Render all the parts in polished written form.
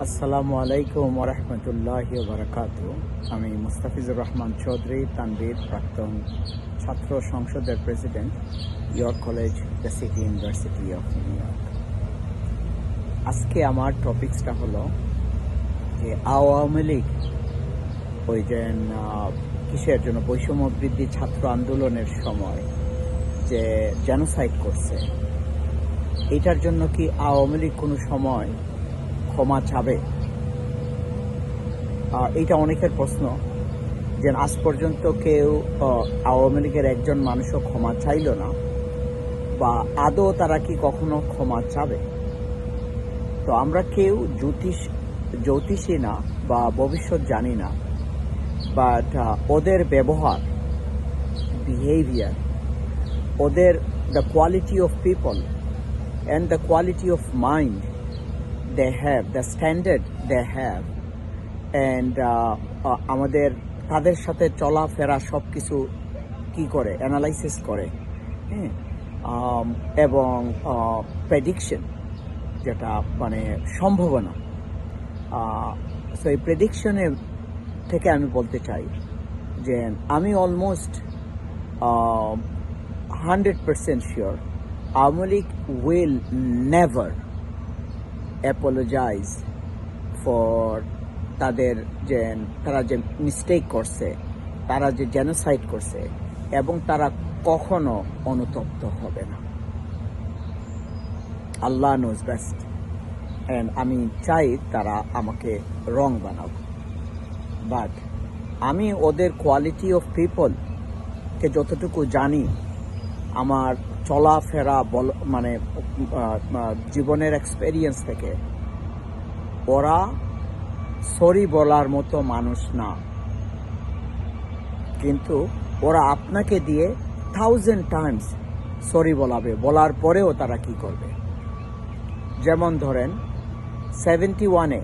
আসসালামু আলাইকুম ওয়া রাহমাতুল্লাহি ওয়া বারাকাতুহু। আমি মুস্তাফিজুর রহমান চৌধুরী, তানভীর, প্রাক্তন ছাত্র সংসদের president, York college, the city university of new York. আজকে আমার টপিকসটা হলো যে আওয়ামী লীগ ওই যে কিসের জন্য বৈষম্য বৃদ্ধি ছাত্র আন্দোলনের সময় যে জেনোসাইড করছে, এটার জন্য কি আওয়ামী লীগ কোনো সময় ক্ষমা চাবে? এইটা অনেকের প্রশ্ন, যে আজ পর্যন্ত কেউ আওয়ামী লীগের একজন মানুষও ক্ষমা চাইল না, বা আদৌ তারা কি কখনো ক্ষমা চাবে? তো আমরা কেউ জ্যোতিষী না বা ভবিষ্যৎ জানি না, বাট ওদের ব্যবহার, বিহেভিয়ার, ওদের the quality of people and the quality of mind they have, the standard they have, and আমাদের তাদের সাথে চলাফেরা সব কিছু কী করে অ্যানালাইসিস করে, এবং প্রেডিকশন, যেটা মানে সম্ভাবনা, সো এই প্রেডিকশনের থেকে আমি বলতে চাই যে আমি almost 100% sure Awami League will never apologise for তারা যে মিস্টেক করছে, তারা যে জেনোসাইড করছে, এবং তারা কখনো অনুতপ্ত হবে না। আল্লাহ নোজ বেস্ট, অ্যান্ড আমি চাই তারা আমাকে রং বানাক, বাট আমি ওদের কোয়ালিটি অফ পিপলকে যতটুকু জানি, আমার চলাফেরা মানে জীবনের এক্সপেরিয়েন্স থেকে, ওরা সরি বলার মতো মানুষ না। কিন্তু ওরা আপনাকে দিয়ে 1000 টাইমস সরি বলার পরেও তারা কি করবে? যেমন ধরেন 71-এ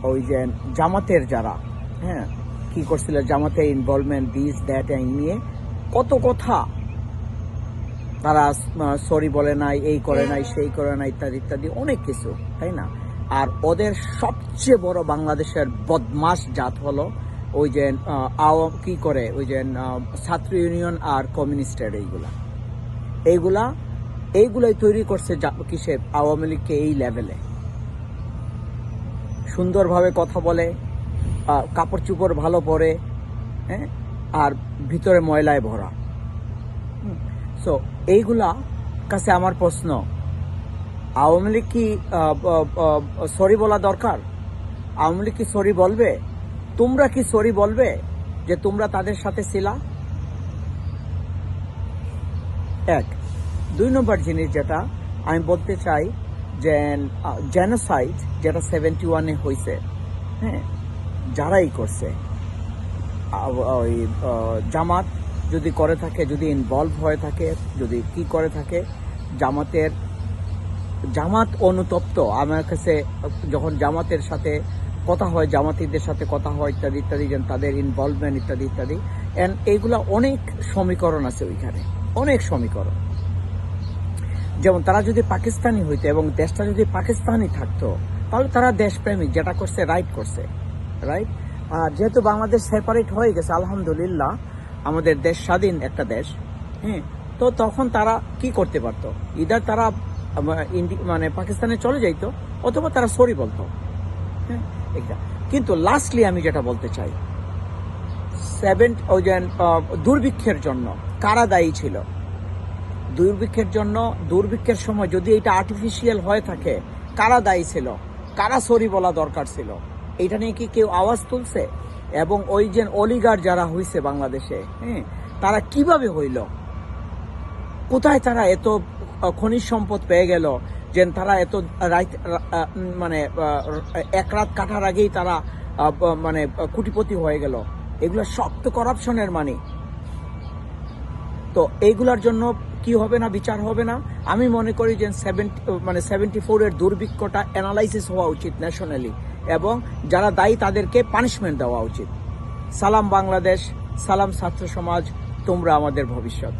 ওই যে জামাতের যারা কি করছিল, জামাতের ইনভলভমেন্ট, দিস দ্যাট নিয়ে কত কথা, তারা সরি বলে নাই, এই করে নাই, সেই করে নাই, ইত্যাদি ইত্যাদি অনেক কিছু, তাই না? আর ওদের সবচেয়ে বড় বাংলাদেশের বদমাস জাত হলো ওই যে কি করে ওই যে ছাত্র ইউনিয়ন আর কমিউনিস্টের এইগুলাই তৈরি করছে কিসে আওয়ামী লীগকে এই লেভেলে। সুন্দরভাবে কথা বলে, কাপড় চোপড় ভালো পরে, আর ভিতরে ময়লায় ভরা। সো এইগুলা কাছে আমার প্রশ্ন, আওয়ামী লীগ কি সরি বলা দরকার? আওয়ামী লীগ কি সরি বলবে? তোমরা কি সরি বলবে যে তোমরা তাদের সাথে ছিলা? 1 2 নম্বর জিনিস যেটা আমি বলতে চাই, যে জেনোসাইড যেটা 71-এ হয়েছে, যারাই করছে, ওই জামাত যদি করে থাকে, যদি ইনভলভ হয়ে থাকে, যদি কি করে থাকে, জামাত অনুতপ্ত। আমার কাছে যখন জামাতের সাথে কথা হয়, জামাতিদের সাথে কথা হয়, ইত্যাদি ইত্যাদি, যেন তাদের ইনভলভমেন্ট ইত্যাদি ইত্যাদি, অ্যান্ড এইগুলা অনেক সমীকরণ আছে ওইখানে, অনেক সমীকরণ। যেমন তারা যদি পাকিস্তানি হইতো এবং দেশটা যদি পাকিস্তানি থাকতো, তাহলে তারা দেশপ্রেমিক, যেটা করছে রাইট করছে, রাইট। আর যেহেতু বাংলাদেশ সেপারেট হয়ে গেছে, আলহামদুলিল্লাহ, আমাদের দেশ স্বাধীন একটা দেশ, তো তখন তারা কি করতে পারতো? ইদার তারা মানে পাকিস্তানে চলে যাইতো, অথবা তারা সরি বলতো, এটা। কিন্তু লাস্টলি আমি যেটা বলতে চাই, দুর্ভিক্ষের জন্য কারা দায়ী ছিল? দুর্ভিক্ষের সময় যদি এটা আর্টিফিশিয়াল হয়ে থাকে, কারা দায়ী ছিল? কারা সরি বলা দরকার ছিল? এটা নিয়ে কি কেউ আওয়াজ তুলছে? এবং ওই যে অলিগার যারা হইছে বাংলাদেশে, তারা কিভাবে হইল? কোথায় তারা এত খনিজ সম্পদ পেয়ে গেল, যে তারা এত মানে 1 রাত কাটার আগেই তারা মানে কোটিপতি হয়ে গেল? এগুলো সব তো করাপশনের মানি। তো এইগুলার জন্য কি হবে না, বিচার হবে না? আমি মনে করি যে 74-এর দুর্ভিক্ষটা অ্যানালাইসিস হওয়া উচিত ন্যাশনালি, এবং যারা দায়ী তাদেরকে পানিশমেন্ট দেওয়া উচিত। সালাম বাংলাদেশ, সালাম ছাত্র সমাজ, তোমরা আমাদের ভবিষ্যৎ।